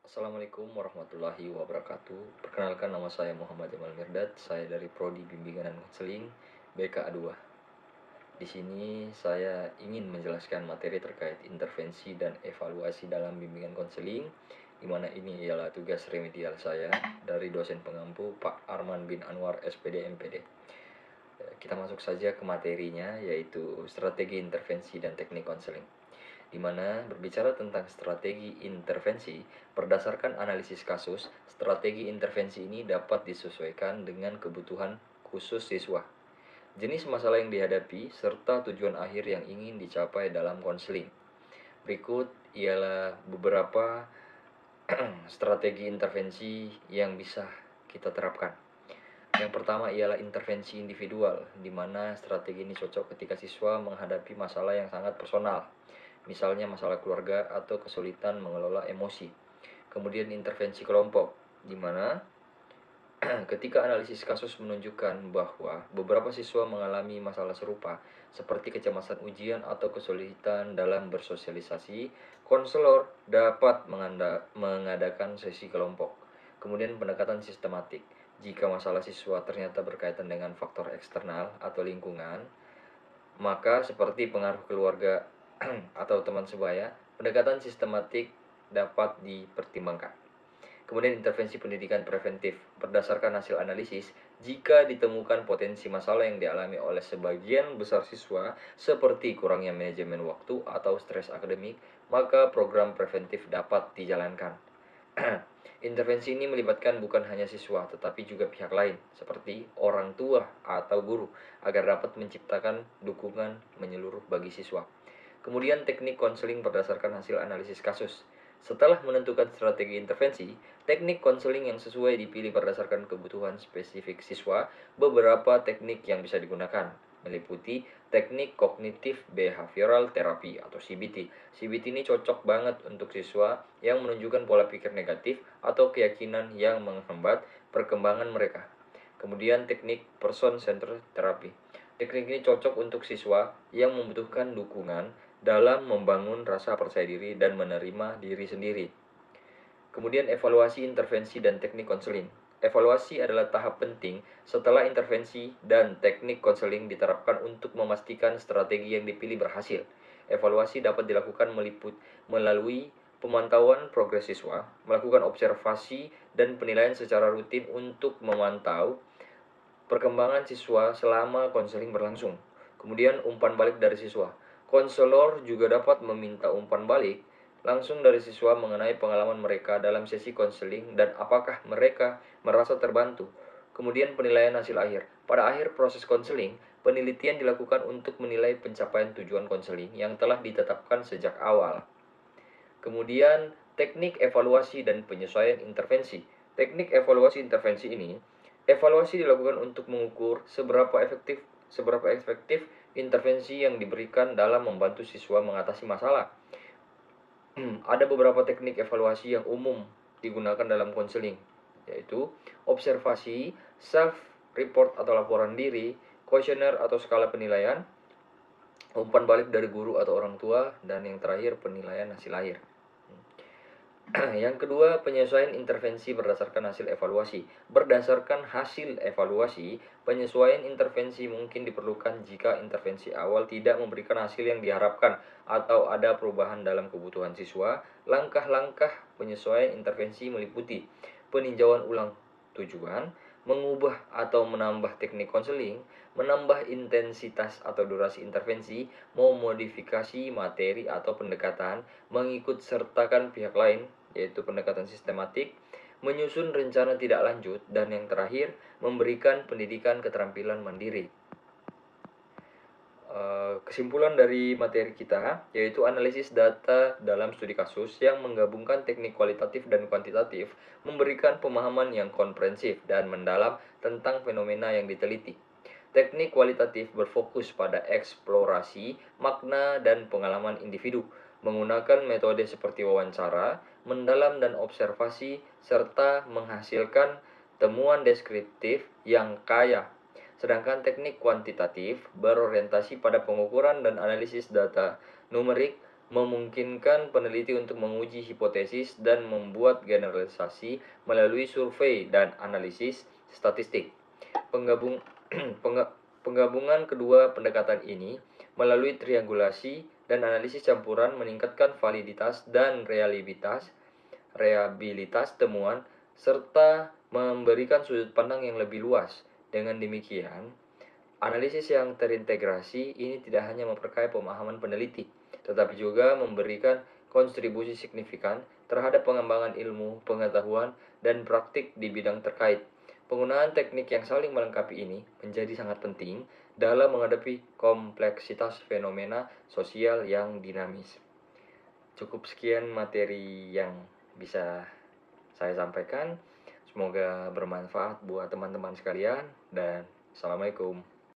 Assalamualaikum warahmatullahi wabarakatuh. Perkenalkan, nama saya Muhammad Jamal Mirdad. Saya dari Prodi Bimbingan dan Konseling BKA 2. Di sini saya ingin menjelaskan materi terkait intervensi dan evaluasi dalam bimbingan konseling, di mana ini ialah tugas remedial saya dari dosen pengampu Pak Arman bin Anwar SPD MPD. Kita masuk saja ke materinya, yaitu strategi intervensi dan teknik konseling, di mana berbicara tentang strategi intervensi. Berdasarkan analisis kasus, strategi intervensi ini dapat disesuaikan dengan kebutuhan khusus siswa, jenis masalah yang dihadapi, serta tujuan akhir yang ingin dicapai dalam konseling. Berikut ialah beberapa strategi intervensi yang bisa kita terapkan. Yang pertama ialah intervensi individual, di mana strategi ini cocok ketika siswa menghadapi masalah yang sangat personal, misalnya masalah keluarga atau kesulitan mengelola emosi. Kemudian intervensi kelompok, di mana ketika analisis kasus menunjukkan bahwa beberapa siswa mengalami masalah serupa, seperti kecemasan ujian atau kesulitan dalam bersosialisasi, konselor dapat mengadakan sesi kelompok. Kemudian pendekatan sistematik. Jika masalah siswa ternyata berkaitan dengan faktor eksternal atau lingkungan, maka seperti pengaruh keluarga atau teman sebaya, pendekatan sistematik dapat dipertimbangkan. Kemudian intervensi pendidikan preventif. Berdasarkan hasil analisis, jika ditemukan potensi masalah yang dialami oleh sebagian besar siswa, seperti kurangnya manajemen waktu atau stres akademik, maka program preventif dapat dijalankan. Intervensi ini melibatkan bukan hanya siswa, tetapi juga pihak lain, seperti orang tua atau guru, agar dapat menciptakan dukungan menyeluruh bagi siswa. Kemudian teknik konseling berdasarkan hasil analisis kasus. Setelah menentukan strategi intervensi, teknik konseling yang sesuai dipilih berdasarkan kebutuhan spesifik siswa. Beberapa teknik yang bisa digunakan meliputi teknik kognitif behavioral therapy atau CBT. CBT ini cocok banget untuk siswa yang menunjukkan pola pikir negatif atau keyakinan yang menghambat perkembangan mereka. Kemudian teknik person-centered therapy. Teknik ini cocok untuk siswa yang membutuhkan dukungan dalam membangun rasa percaya diri dan menerima diri sendiri. Kemudian evaluasi intervensi dan teknik konseling. Evaluasi adalah tahap penting setelah intervensi dan teknik konseling diterapkan untuk memastikan strategi yang dipilih berhasil. Evaluasi dapat dilakukan melalui pemantauan progres siswa, melakukan observasi dan penilaian secara rutin untuk memantau perkembangan siswa selama konseling berlangsung. Kemudian umpan balik dari siswa. Konselor juga dapat meminta umpan balik langsung dari siswa mengenai pengalaman mereka dalam sesi konseling dan apakah mereka merasa terbantu. Kemudian penilaian hasil akhir. Pada akhir proses konseling, penelitian dilakukan untuk menilai pencapaian tujuan konseling yang telah ditetapkan sejak awal. Kemudian teknik evaluasi dan penyesuaian intervensi. Teknik evaluasi intervensi ini, evaluasi dilakukan untuk mengukur seberapa efektif intervensi yang diberikan dalam membantu siswa mengatasi masalah. Ada beberapa teknik evaluasi yang umum digunakan dalam konseling, yaitu observasi, self-report atau laporan diri, kuesioner atau skala penilaian, umpan balik dari guru atau orang tua, dan yang terakhir penilaian hasil akhir. Yang kedua, penyesuaian intervensi berdasarkan hasil evaluasi. Berdasarkan hasil evaluasi, penyesuaian intervensi mungkin diperlukan jika intervensi awal tidak memberikan hasil yang diharapkan atau ada perubahan dalam kebutuhan siswa. Langkah-langkah penyesuaian intervensi meliputi peninjauan ulang tujuan, mengubah atau menambah teknik konseling, menambah intensitas atau durasi intervensi, memodifikasi materi atau pendekatan, mengikut sertakan pihak lain, yaitu pendekatan sistematik, menyusun rencana tidak lanjut, dan yang terakhir, memberikan pendidikan keterampilan mandiri. Kesimpulan dari materi kita yaitu analisis data dalam studi kasus yang menggabungkan teknik kualitatif dan kuantitatif, memberikan pemahaman yang komprehensif dan mendalam tentang fenomena yang diteliti. Teknik kualitatif berfokus pada eksplorasi, makna, dan pengalaman individu, menggunakan metode seperti wawancara, mendalam, dan observasi, serta menghasilkan temuan deskriptif yang kaya. Sedangkan teknik kuantitatif berorientasi pada pengukuran dan analisis data numerik, memungkinkan peneliti untuk menguji hipotesis dan membuat generalisasi melalui survei dan analisis statistik. Penggabung Penggabungan kedua pendekatan ini melalui triangulasi dan analisis campuran meningkatkan validitas dan reliabilitas temuan serta memberikan sudut pandang yang lebih luas. Dengan demikian, analisis yang terintegrasi ini tidak hanya memperkaya pemahaman peneliti, tetapi juga memberikan kontribusi signifikan terhadap pengembangan ilmu, pengetahuan, dan praktik di bidang terkait. Penggunaan teknik yang saling melengkapi ini menjadi sangat penting dalam menghadapi kompleksitas fenomena sosial yang dinamis. Cukup sekian materi yang bisa saya sampaikan. Semoga bermanfaat buat teman-teman sekalian, dan assalamualaikum.